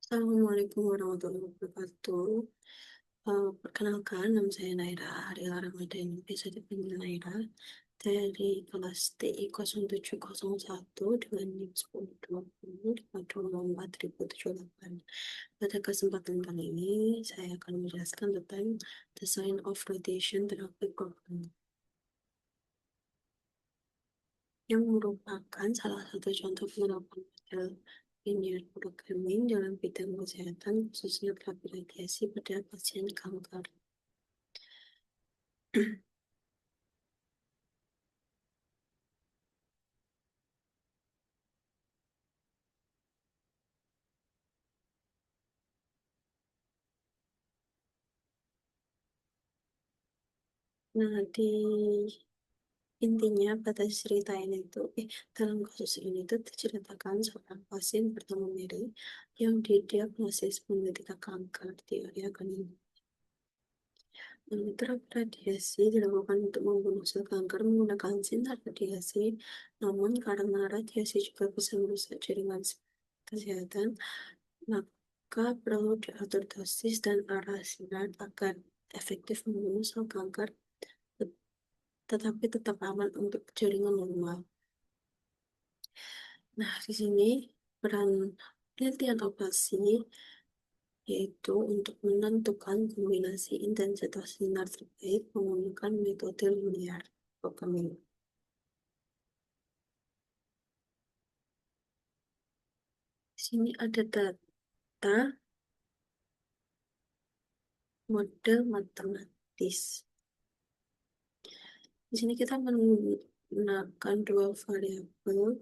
Assalamualaikum warahmatullahi wabarakatuh. Perkenalkan, nama saya Naira Ariela Ramadhani, biasa dipanggil Naira, dari kelas TI 0701 dengan NIM 1020 524.078. Pada kesempatan kali ini, saya akan menjelaskan tentang the sign of rotation traffic program, yang merupakan salah satu contoh penerapan model linear programming dalam bidang kesehatan, khususnya terapi radiasi pada pasien kanker. Nah, intinya pada cerita ini tuh, dalam kasus ini tuh diceritakan seorang pasien bernama Mary yang didiagnosis menderita kanker di area kandung. Terapi radiasi dilakukan untuk membunuh sel kanker menggunakan sinar radiasi, namun karena radiasi juga bisa merusak jaringan kesehatan, maka perlu diatur dosis dan arah sinar agar efektif membunuh sel kanker, tetapi tetap aman untuk jaringan normal. Nah, di sini peran penelitian operasi yaitu untuk menentukan kombinasi intensitas sinar terbaik menggunakan metode linear programming. Di sini ada data model matematis. Di sini kita menggunakan dua variabel.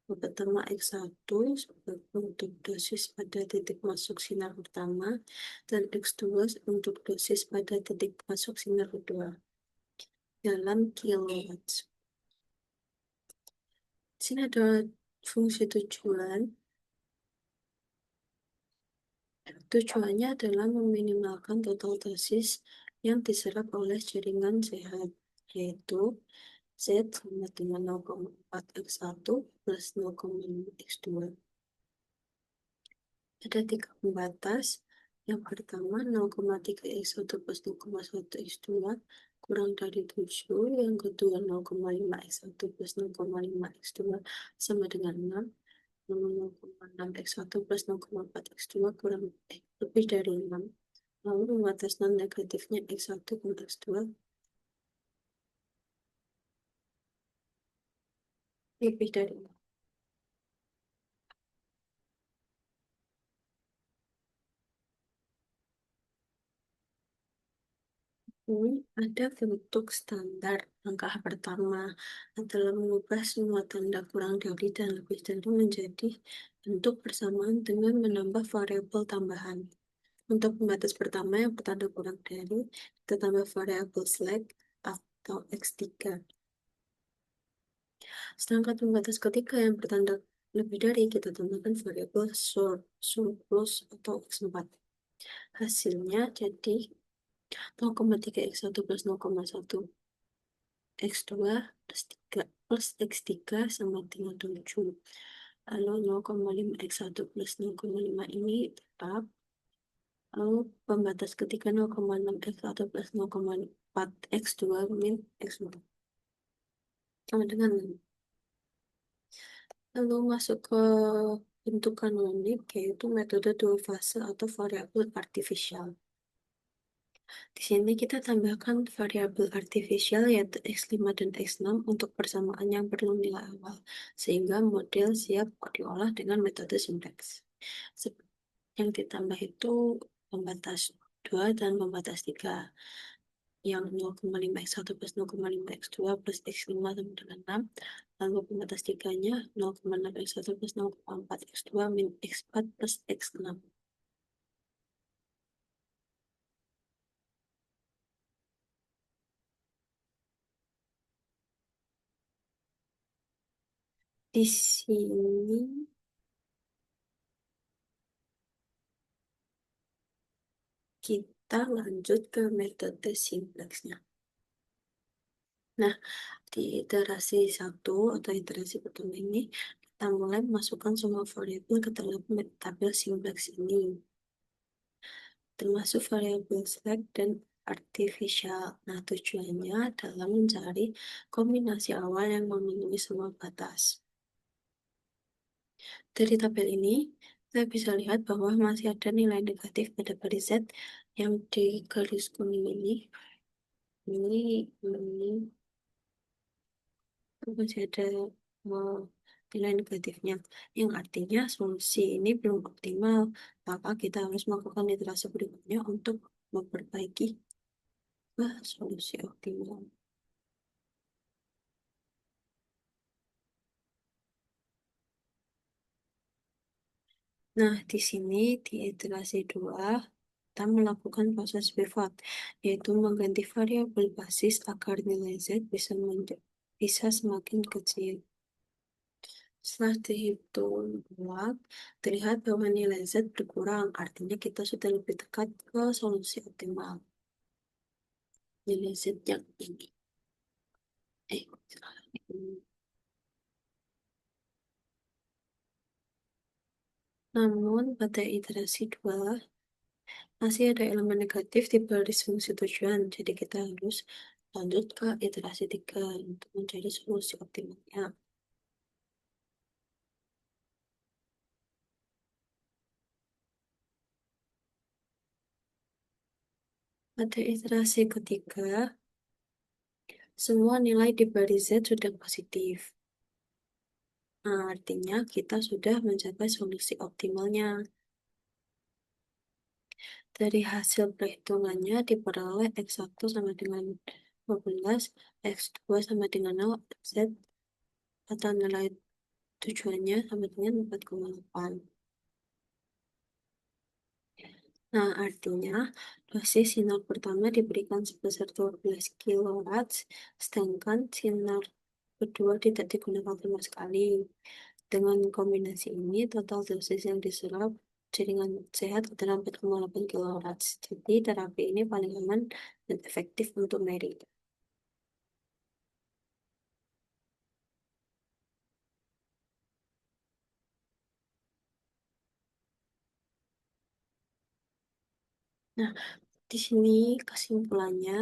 Yang pertama X1 sebagai untuk dosis pada titik masuk sinar pertama dan X2 untuk dosis pada titik masuk sinar kedua dalam kilowatt. Di sini ada fungsi tujuan. Tujuannya adalah meminimalkan total dosis yang diserap oleh jaringan sehat, yaitu Z sama dengan 0,4 X1 plus 0,5 X2. Ada tiga pembatas. Yang pertama 0,3 X1 plus 0,1 X2 kurang dari 7. Yang kedua 0,5 X1 plus 0,5 X2 sama dengan 6. 0,6 X1 plus 0,4 X2 kurang lebih dari 6. Lalu pembatas non negatifnya X1 dan X2 lebih dari 6. Ini ada bentuk standar. Langkah pertama adalah mengubah semua tanda kurang dari dan lebih dari menjadi bentuk persamaan dengan menambah variabel tambahan. Untuk pembatas pertama yang bertanda kurang dari, kita tambah variabel slack atau X3. Sedangkan pembatas ketiga yang bertanda lebih dari, kita tambahkan variabel surplus atau X4. Hasilnya jadi 0,3 X1 plus 0,1 X2 plus X3 sama dengan 7. Lalu 0,5 X1 plus 0,5 ini tetap. Lalu pembatas ketiga 0,6 X1 plus 0,4 X2 min X4 sama dengan 6. Lalu masuk ke bentukan unik, yaitu metode dua fase atau variabel artifisial. Di sini kita tambahkan variabel artifisial yaitu X5 dan X6 untuk persamaan yang perlu nilai awal, sehingga model siap diolah dengan metode sintaks. Yang ditambah itu pembatas 2 dan pembatas 3. Yang 0,5 X1 plus 0,5 X2 plus X5 sama dengan 6. Lalu pembatas 3-nya 0,6 X1 plus 0,4 X2 min X4 plus X6. Di sini kita lanjut ke metode simplaksnya. Nah, di iterasi 1 atau iterasi pertama ini, kita kita mulai memasukkan semua variabel ke dalam tabel simplex ini, termasuk variabel select dan artificial. Nah, tujuannya adalah mencari kombinasi awal yang memenuhi semua batas. Dari tabel ini, kita bisa lihat bahwa masih ada nilai negatif pada baris Z yang di garis kuning ini. Ini masih ada eh, nilai negatifnya, yang artinya solusi ini belum optimal. Maka kita harus melakukan iterasi berikutnya untuk memperbaiki solusi optimal. Nah, di sini di iterasi 2, kita melakukan proses pivot, yaitu mengganti variabel basis agar nilai Z bisa semakin kecil. Setelah dihitung ulang, terlihat bahwa nilai Z berkurang, artinya kita sudah lebih dekat ke solusi optimal. Nilai Z yang ini. Salah. Namun, pada iterasi 2, masih ada elemen negatif di baris fungsi tujuan, jadi kita harus lanjut ke iterasi 3 untuk mencari solusi optimalnya. Pada iterasi ketiga, semua nilai di baris Z sudah positif. Nah, artinya kita sudah mencapai solusi optimalnya. Dari hasil perhitungannya diperoleh X1 sama dengan 12, X2 sama dengan 0, Z atau nilai tujuannya sama dengan 4,8. Nah, artinya dosis sinar pertama diberikan sebesar 12 kilowatt, sedangkan sinar kedua tidak digunakan sama sekali. Dengan kombinasi ini, total dosis yang diserap jaringan sehat adalah 4,8 kilowatt. Jadi, terapi ini paling aman dan efektif untuk Mary. Nah, di sini kesimpulannya,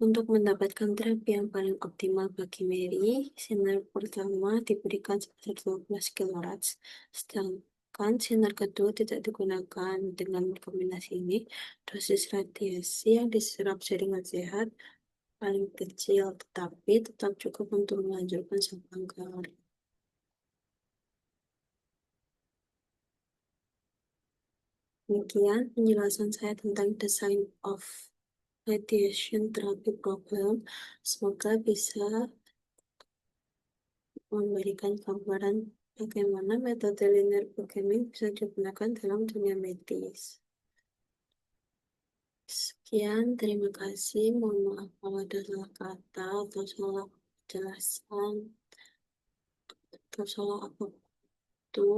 untuk mendapatkan terapi yang paling optimal bagi Mary, sinar pertama diberikan sebesar 12 kilowatt, sedangkan sinar kedua tidak digunakan. Dengan kombinasi ini, dosis radiasi yang diserap jaringan sehat paling kecil, tetapi tetap cukup untuk melanjutkan sang kanker. Demikian penjelasan saya tentang design of radiation therapy program. Semoga bisa memberikan gambaran bagaimana metode linear programming bisa digunakan dalam dunia medis. Sekian, terima kasih. Mohon maaf kalau ada salah kata atau salah penjelasan atau salah apa itu.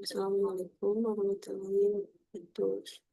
Assalamualaikum warahmatullahi wabarakatuh.